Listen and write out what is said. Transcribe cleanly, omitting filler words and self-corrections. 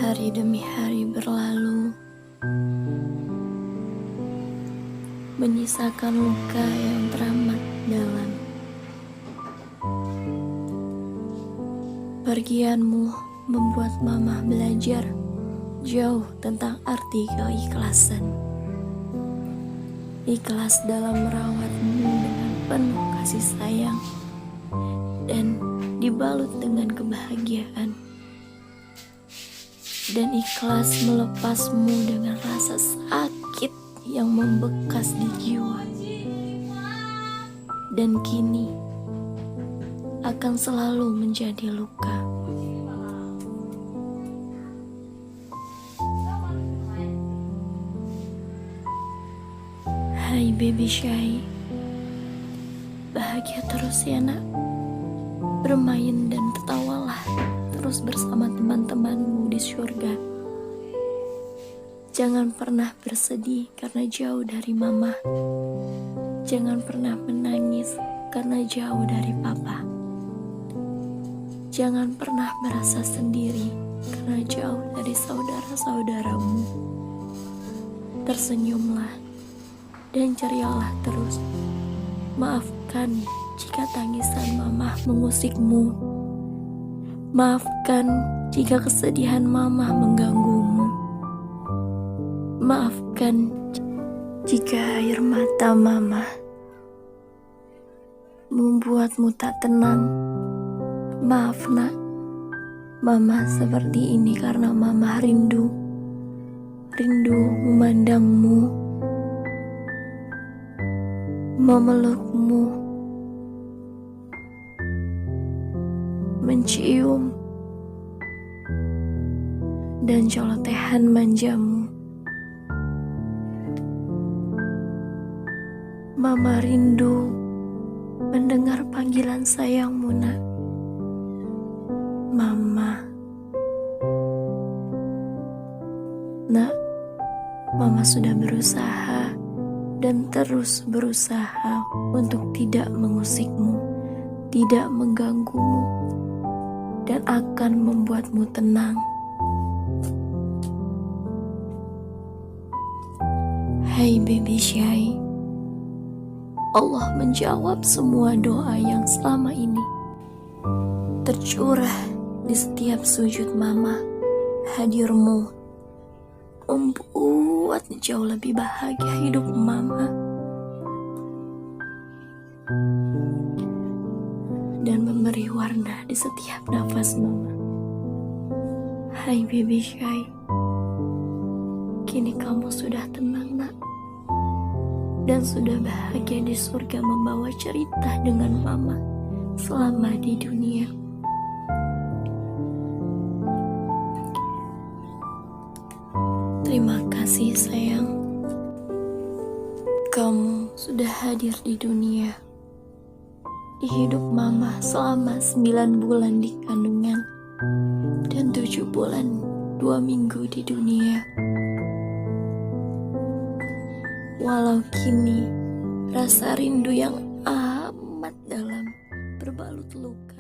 Hari demi hari berlalu, menyisakan luka yang teramat dalam. Pergianmu membuat Mama belajar jauh tentang arti keikhlasan. Ikhlas dalam merawatmu dengan penuh kasih sayang dan dibalut dengan kebahagiaan. Dan ikhlas melepasmu dengan rasa sakit yang membekas di jiwa. Dan kini akan selalu menjadi luka. Hai baby Shy, bahagia terus ya nak. Bermain dan tertawalah terus bersama teman-temanmu di surga. Jangan pernah bersedih karena jauh dari Mama. Jangan pernah menangis karena jauh dari Papa. Jangan pernah merasa sendiri karena jauh dari saudara-saudaramu. Tersenyumlah dan cerialah terus. Maafkan jika tangisan Mama mengusikmu. Maafkan jika kesedihan Mama mengganggumu. Maafkan jika air mata Mama membuatmu tak tenang. Maaf nak, Mama seperti ini karena Mama rindu memandangmu, memelukmu, mencium, dan colotehan manjamu. Mama rindu mendengar panggilan sayangmu nak. Mama. Nak, Mama sudah berusaha dan terus berusaha untuk tidak mengusikmu, tidak mengganggumu, dan akan membuatmu tenang. Hai baby Shy, Allah menjawab semua doa yang selama ini tercurah di setiap sujud Mama. Hadirmu membuat jauh lebih bahagia hidup Mama dan memberi warna di setiap nafas Mama. Hai baby Shy, kini kamu sudah tenang nak, dan sudah bahagia di surga membawa cerita dengan Mama selama di dunia. Terima kasih sayang, kamu sudah hadir di dunia, di hidup Mama selama 9 bulan di kandungan dan 7 bulan 2 minggu di dunia. Walau kini rasa rindu yang amat dalam berbalut luka.